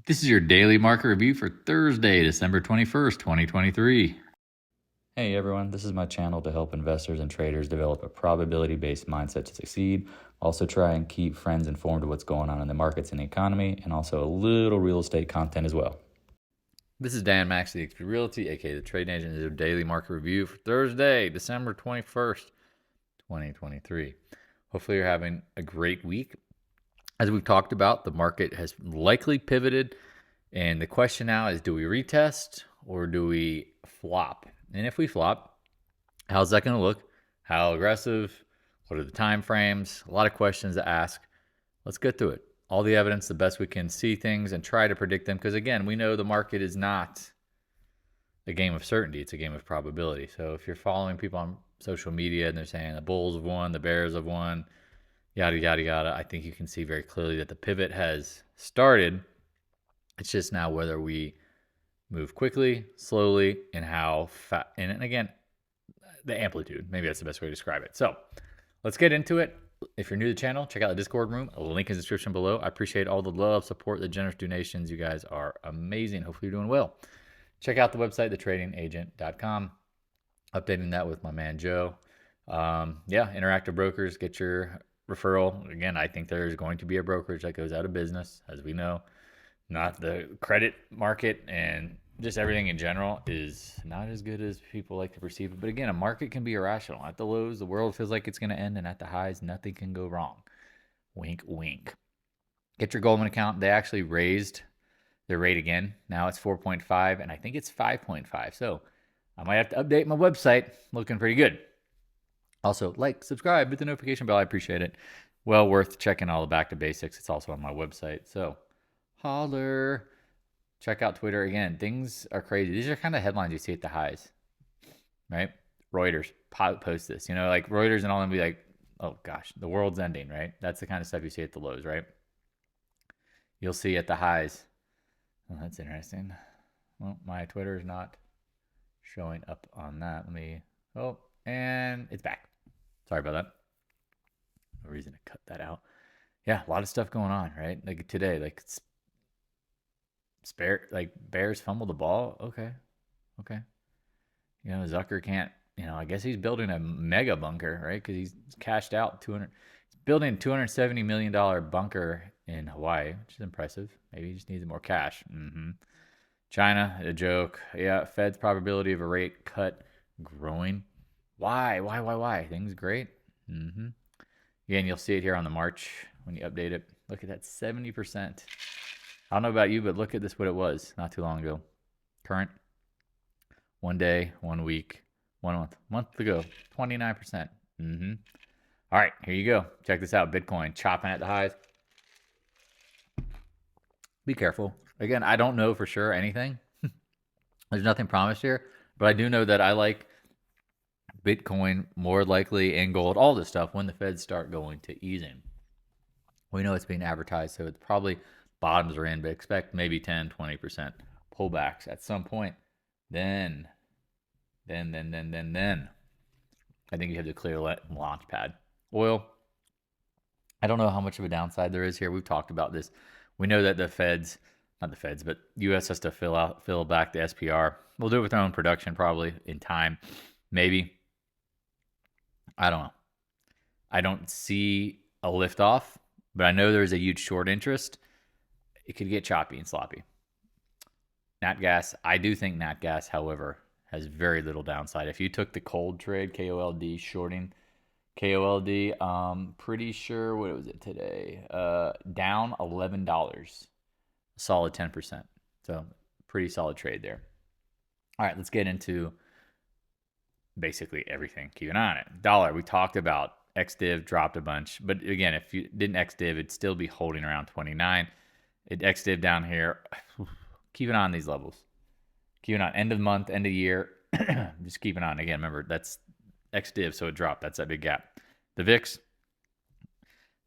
This is your daily market review for Thursday, December 21st, 2023. Hey everyone, this is my channel to help investors and traders develop a probability-based mindset to succeed. Also try and keep friends informed of what's going on in the markets and the economy, and also a little real estate content as well. This is Dan Max, the XP Realty, aka the Trading Agent. This is your daily market review for Thursday, December 21st, 2023. Hopefully you're having a great week. As we've talked about, the market has likely pivoted, and the question now is, do we retest or do we flop? And if we flop, how's that going to look? How aggressive? What are the time frames? A lot of questions to ask. Let's get through it. All the evidence, the best we can see things and try to predict them, because again, we know the market is not a game of certainty. It's a game of probability. So if you're following people on social media and they're saying the bulls have won, the bears have won, yada, yada, yada, I think you can see very clearly that the pivot has started. It's just now whether we move quickly, slowly, and how fast. And again, the amplitude. Maybe that's the best way to describe it. So let's get into it. If you're new to the channel, check out the Discord room. A link in the description below. I appreciate all the love, support, the generous donations. You guys are amazing. Hopefully you're doing well. Check out the website, thetradingagent.com. Updating that with my man Joe. Interactive brokers, get your referral. Again, I think there is going to be a brokerage that goes out of business, as we know. Not the credit market, and just everything in general is not as good as people like to perceive it. But again, a market can be irrational. At the lows, the world feels like it's going to end, and at the highs, nothing can go wrong. Wink, wink. Get your Goldman account. They actually raised their rate again. Now it's 4.5, and I think it's 5.5. So I might have to update my website. Looking pretty good. Also, like, subscribe, hit the notification bell. I appreciate it. Well worth checking all the back to basics. It's also on my website. So holler. Check out Twitter. Again, things are crazy. These are kind of headlines you see at the highs, right? Reuters post this. Like Reuters and all them be like, oh gosh, the world's ending, right? That's the kind of stuff you see at the lows, right? You'll see at the highs. Oh, that's interesting. Well, my Twitter is not showing up on that. And it's back. Sorry about that. No reason to cut that out. Yeah, a lot of stuff going on, right? Like today, Bears fumble the ball. Okay. Zucker can't. I guess he's building a mega bunker, right? Because he's cashed out he's building a $270 million bunker in Hawaii, which is impressive. Maybe he just needs more cash. China, a joke. Yeah, Fed's probability of a rate cut growing. Why? Things great. Again, you'll see it here on the March when you update it. Look at that, 70%. I don't know about you, but look at this, what it was not too long ago. Current, 1 day, 1 week, 1 month ago, 29%. All right, here you go. Check this out. Bitcoin chopping at the highs. Be careful. Again, I don't know for sure anything. There's nothing promised here, but I do know that I like Bitcoin more likely, and gold, all this stuff, when the Feds start going to easing. We know it's being advertised, so it's probably bottoms are in, but expect maybe 10, 20% pullbacks at some point. Then I think you have the clear launch pad. Oil, I don't know how much of a downside there is here. We've talked about this. We know that but U.S. has to fill back the SPR. We'll do it with our own production probably in time, maybe. I don't know. I don't see a lift off, but I know there's a huge short interest. It could get choppy and sloppy. Nat gas, I do think nat gas, however, has very little downside. If you took the cold trade, KOLD, shorting KOLD, pretty sure, what was it today? Down $11, a solid 10%. So pretty solid trade there. All right, let's get into basically everything. Keep an eye on it. Dollar, we talked about. XDiv dropped a bunch, but again, if you didn't XDiv, it'd still be holding around 29. It XDiv down here. Keep an eye on these levels. Keep an eye. End of month, end of year. Just keep an eye on. Again, remember, that's XDiv, so it dropped. That's that big gap. The VIX,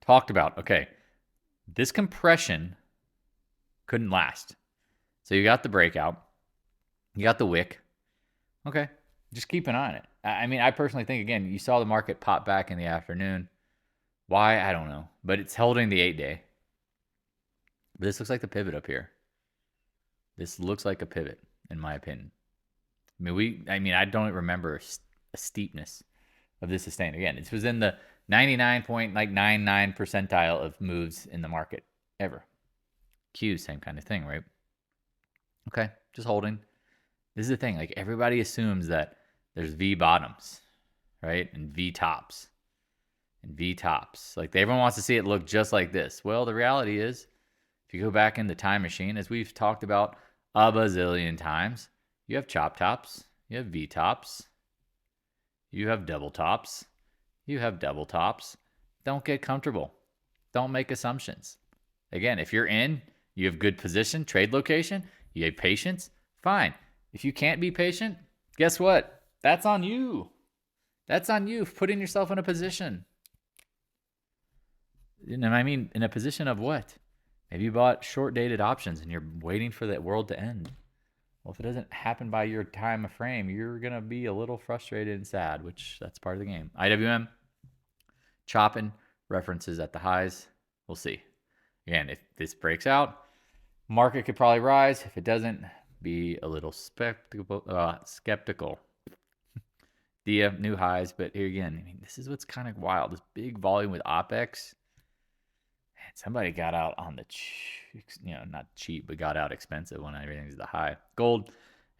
talked about. Okay, this compression couldn't last. So you got the breakout. You got the wick. Okay, just keep an eye on it. I mean, I personally think, again, you saw the market pop back in the afternoon. Why? I don't know. But it's holding the 8-day. But this looks like the pivot up here. This looks like a pivot, in my opinion. I don't remember a steepness of this sustain. Again, this was in the 99.99 percentile of moves in the market ever. Q, same kind of thing, right? Okay, just holding. This is the thing. Like, everybody assumes that there's V bottoms, right? And V tops. And V tops. Like, everyone wants to see it look just like this. Well, the reality is, if you go back in the time machine, as we've talked about a bazillion times, you have chop tops, you have V tops, you have double tops, you have double tops. Don't get comfortable. Don't make assumptions. Again, if you're in, you have good position, trade location, you have patience, fine. If you can't be patient, guess what? That's on you. That's on you for putting yourself in a position. And I mean, in a position of what? Maybe you bought short-dated options and you're waiting for that world to end. Well, if it doesn't happen by your time of frame, you're going to be a little frustrated and sad, which that's part of the game. IWM, chopping, references at the highs. We'll see. Again, if this breaks out, market could probably rise. If it doesn't, be a little skeptical. DIA, new highs, but here again, I mean, this is what's kind of wild. This big volume with OPEX. Man, somebody got out on the, not cheap, but got out expensive when everything's the high. Gold,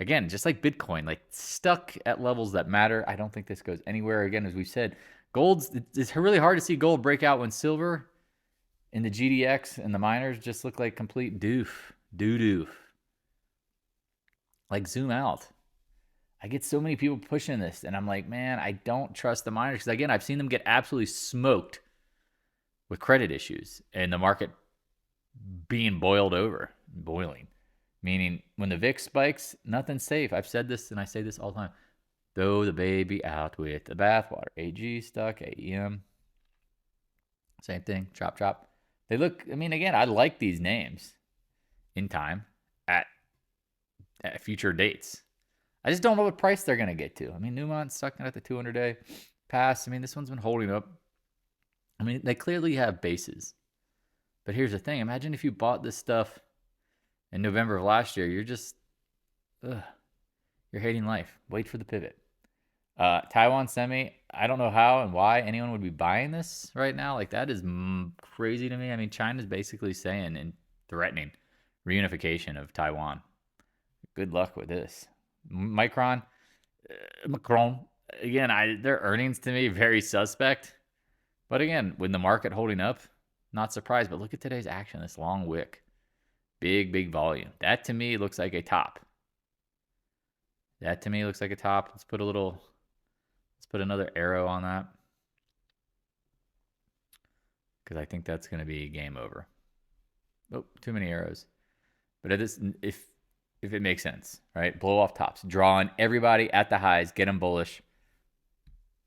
again, just like Bitcoin, like stuck at levels that matter. I don't think this goes anywhere. Again, as we've said, it's really hard to see gold break out when silver and the GDX and the miners just look like complete doo-doo. Like, zoom out. I get so many people pushing this, and I'm like, man, I don't trust the miners. Because, again, I've seen them get absolutely smoked with credit issues and the market being boiling. Meaning, when the VIX spikes, nothing's safe. I've said this, and I say this all the time. Throw the baby out with the bathwater. AG stuck, AEM. Same thing, chop. They look, I mean, again, I like these names in time at future dates. I just don't know what price they're going to get to. I mean, Newmont's stuck at the 200-day PAAS. I mean, this one's been holding up. I mean, they clearly have bases. But here's the thing. Imagine if you bought this stuff in November of last year. You're just, you're hating life. Wait for the pivot. Taiwan Semi, I don't know how and why anyone would be buying this right now. Like, that is crazy to me. I mean, China's basically saying and threatening reunification of Taiwan. Good luck with this. Macron, again, their earnings to me very suspect. But again, when the market holding up, not surprised. But look at today's action. This long wick, big volume. That to me looks like a top. Let's put another arrow on that, because I think that's going to be game over. Oh, too many arrows. But if it makes sense, right? Blow off tops, drawing everybody at the highs, get them bullish.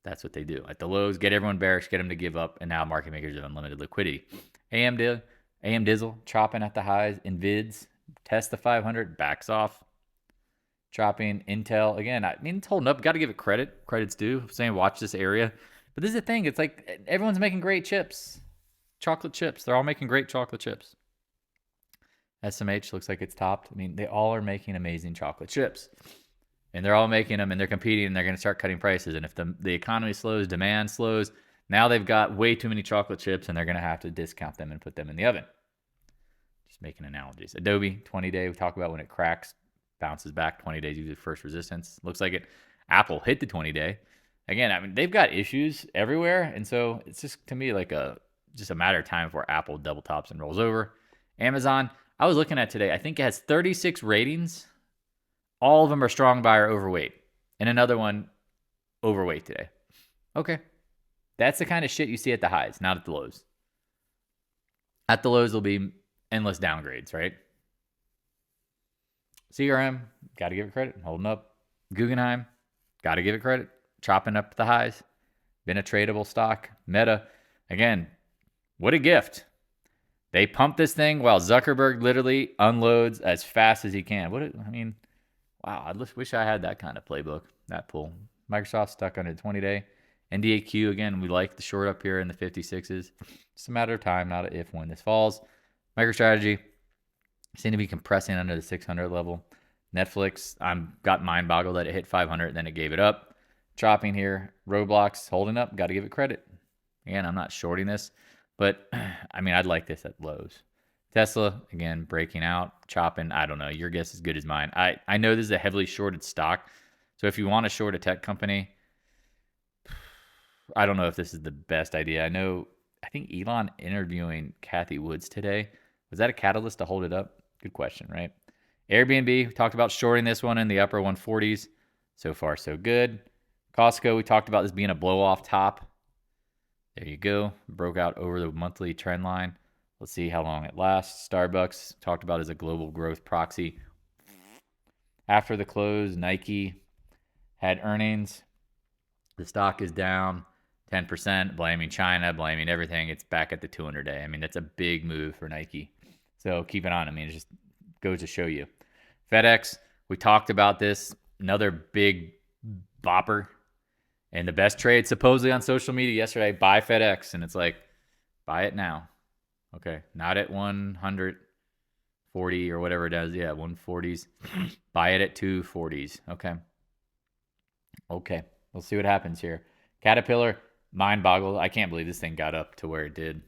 That's what they do. At the lows, get everyone bearish, get them to give up, and now market makers have unlimited liquidity. AM Dizzle, chopping at the highs. NVIDs, test the 500, backs off. Chopping. Intel, again, I mean, it's holding up. Got to give it credit. Credit's due. I'm saying watch this area. But this is the thing. It's like everyone's making great chips. Chocolate chips. They're all making great chocolate chips. SMH looks like it's topped. I mean, they all are making amazing chocolate chips. And they're all making them, and they're competing, and they're going to start cutting prices. And if the economy slows, demand slows, now they've got way too many chocolate chips, and they're going to have to discount them and put them in the oven. Just making analogies. Adobe, 20-day, we talk about when it cracks, bounces back, 20 days, usually first resistance. Looks like it. Apple hit the 20-day. Again, I mean, they've got issues everywhere, and so it's just, to me, like just a matter of time before Apple double tops and rolls over. Amazon, I was looking at today, I think it has 36 ratings. All of them are strong buyer overweight. And another one, overweight today. Okay. That's the kind of shit you see at the highs, not at the lows. At the lows, there'll be endless downgrades, right? CRM, got to give it credit, holding up. Guggenheim, got to give it credit, chopping up the highs. Been a tradable stock. Meta, again, what a gift. They pump this thing while Zuckerberg literally unloads as fast as he can. Wow, I just wish I had that kind of playbook, that pull. Microsoft stuck on a 20-day. NDAQ, again, we like the short up here in the 56s. It's a matter of time, not an if when this falls. MicroStrategy, Seem to be compressing under the 600 level. Netflix, I'm got mind boggled that it hit 500, then it gave it up. Chopping here. Roblox holding up. Got to give it credit. Again, I'm not shorting this, but I mean, I'd like this at lows. Tesla, again, breaking out, chopping. I don't know. Your guess is as good as mine. I know this is a heavily shorted stock. So if you want to short a tech company, I don't know if this is the best idea. I think Elon interviewing Kathy Woods today. Was that a catalyst to hold it up? Good question, right? Airbnb, we talked about shorting this one in the upper 140s. So far, so good. Costco, we talked about this being a blow off top. There you go. Broke out over the monthly trend line. Let's see how long it lasts. Starbucks, talked about as a global growth proxy. After the close, Nike had earnings. The stock is down 10%, blaming China, blaming everything. It's back at the 200-day. I mean, that's a big move for Nike. So keep it on. I mean, it just goes to show you. FedEx, we talked about this. Another big bopper. And the best trade supposedly on social media yesterday, buy FedEx. And it's like, buy it now. Okay. Not at 140 or whatever it is. Yeah, 140s. Buy it at 240s. Okay. Okay. We'll see what happens here. Caterpillar, mind boggled. I can't believe this thing got up to where it did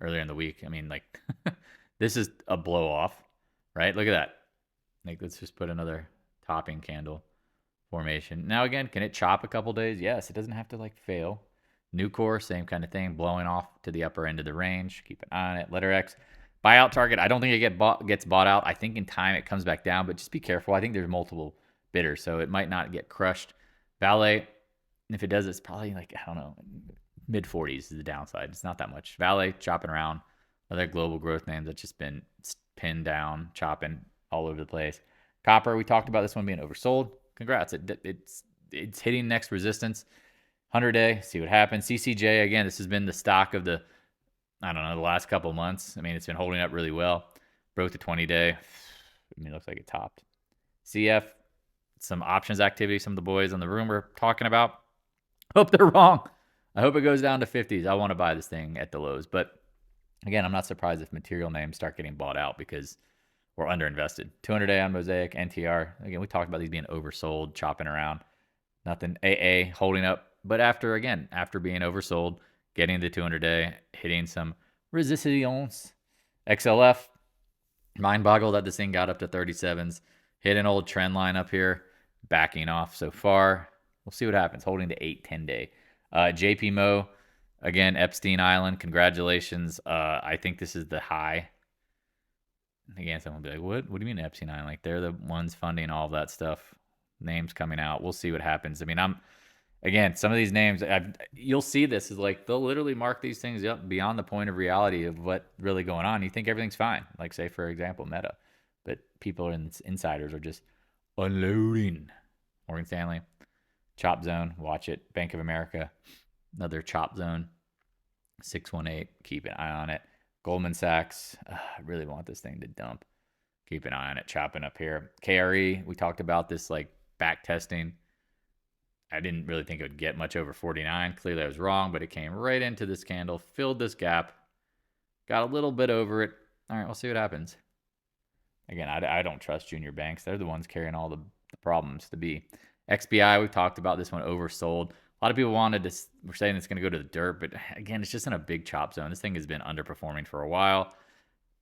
earlier in the week. I mean, like, this is a blow off, right? Look at that. Like, let's just put another topping candle formation. Now, again, can it chop a couple days? Yes, it doesn't have to like fail. Nucor, same kind of thing, blowing off to the upper end of the range. Keep an eye on it. Letter X, buyout target. I don't think it gets bought out. I think in time it comes back down, but just be careful. I think there's multiple bidders, so it might not get crushed. VALE, if it does, it's probably like, I don't know, mid 40s is the downside. It's not that much. VALE chopping around. Other global growth names that's just been pinned down, chopping all over the place. Copper, we talked about this one being oversold. Congrats. It's hitting next resistance. 100-day, see what happens. CCJ, again, this has been the stock of the last couple months. I mean, it's been holding up really well. Broke the 20-day. I mean, it looks like it topped. CF, some options activity some of the boys on the room were talking about. Hope they're wrong. I hope it goes down to 50s. I want to buy this thing at the lows. But again, I'm not surprised if material names start getting bought out because we're underinvested. 200-day on Mosaic, NTR. Again, we talked about these being oversold, chopping around. Nothing. AA holding up. But after being oversold, getting the 200-day, hitting some resistance. XLF, mind boggled that this thing got up to 37s. Hit an old trend line up here, backing off so far. We'll see what happens. Holding the 8-10-day. JP Mo, again, Epstein Island. Congratulations. I think this is the high. Again, someone will be like, what? What do you mean Epstein Island? Like, they're the ones funding all of that stuff. Names coming out. We'll see what happens. I mean, again, some of these names, you'll see this is like, they'll literally mark these things up beyond the point of reality of what really going on. You think everything's fine. Like, say, for example, Meta. But people and insiders are just unloading. Morgan Stanley, chop zone, watch it. Bank of America, another chop zone. 618, keep an eye on it. Goldman Sachs, I really want this thing to dump. Keep an eye on it, chopping up here. KRE, we talked about this like back testing. I didn't really think it would get much over 49. Clearly I was wrong, but it came right into this candle, filled this gap, got a little bit over it. All right, we'll see what happens. Again, I don't trust junior banks. They're the ones carrying all the problems to be. XBI, we talked about this one oversold. A lot of people were saying it's going to go to the dirt, but again, it's just in a big chop zone. This thing has been underperforming for a while.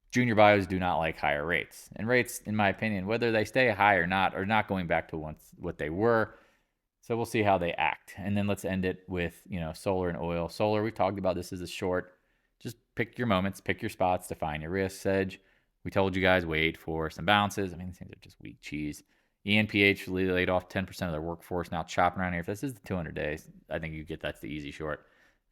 Junior bios do not like higher rates. And rates, in my opinion, whether they stay high or not, are not going back to what they were. So we'll see how they act. And then let's end it with, solar and oil. Solar, we talked about this as a short. Just pick your moments, pick your spots, define your risks. Edge, we told you guys, wait for some bounces. I mean, these things are just weak cheese. ENPH laid off 10% of their workforce. Now chopping around here. If this is the 200 days, I think that's the easy short.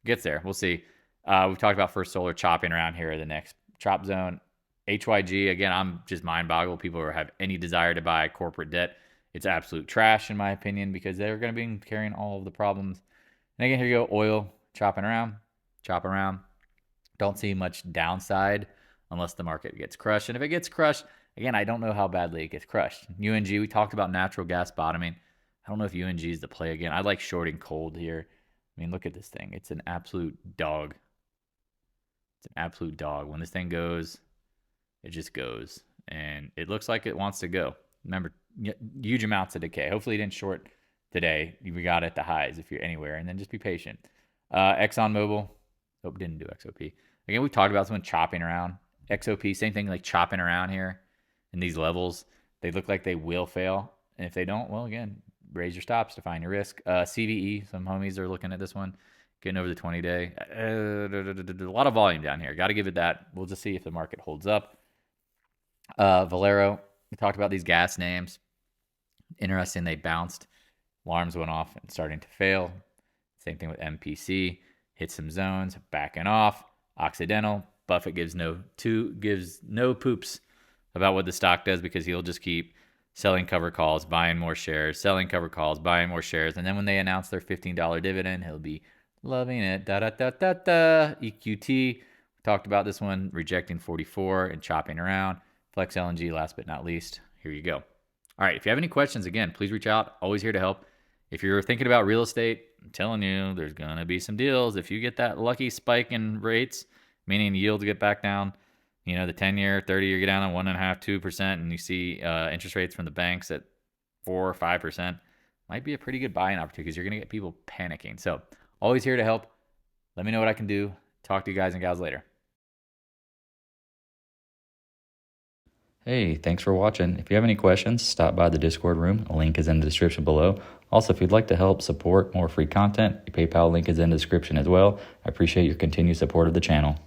Gets there. We'll see. We've talked about First Solar chopping around here. The next chop zone. HYG, again, I'm just mind boggled. People who have any desire to buy corporate debt. It's absolute trash, in my opinion, because they're going to be carrying all of the problems. And again, here you go. Oil chopping around. Chop around. Don't see much downside unless the market gets crushed. And if it gets crushed, again, I don't know how badly it gets crushed. UNG, we talked about natural gas bottoming. I don't know if UNG is the play again. I like shorting cold here. I mean, look at this thing. It's an absolute dog. It's an absolute dog. When this thing goes, it just goes. and it looks like it wants to go. Remember, huge amounts of decay. Hopefully you didn't short today. We got at the highs if you're anywhere, and then just be patient. ExxonMobil, didn't do XOP. Again, we talked about someone chopping around. XOP, same thing, like chopping around here in these levels. They look like they will fail, and if they don't, well, again, raise your stops, define your risk. CVE, some homies are looking at this one, getting over the 20-day. A lot of volume down here. Got to give it that. We'll just see if the market holds up. Valero, we talked about these gas names. Interesting, they bounced. Alarms went off and starting to fail. Same thing with MPC. Hit some zones, backing off. Occidental, Buffett gives no poops about what the stock does because he'll just keep selling cover calls, buying more shares, selling cover calls, buying more shares. And then when they announce their $15 dividend, he'll be loving it. EQT, we talked about this one, rejecting 44 and chopping around. Flex LNG, last but not least. Here you go. All right, if you have any questions, again, please reach out. Always here to help. If you're thinking about real estate, I'm telling you, there's going to be some deals. If you get that lucky spike in rates, meaning yields get back down, the 10-year, 30-year get down to 1.5%, 2%, and you see interest rates from the banks at 4 or 5%, might be a pretty good buying opportunity because you're going to get people panicking. So always here to help. Let me know what I can do. Talk to you guys and gals later. Hey, thanks for watching. If you have any questions, stop by the Discord room. A link is in the description below. Also, if you'd like to help support more free content, the PayPal link is in the description as well. I appreciate your continued support of the channel.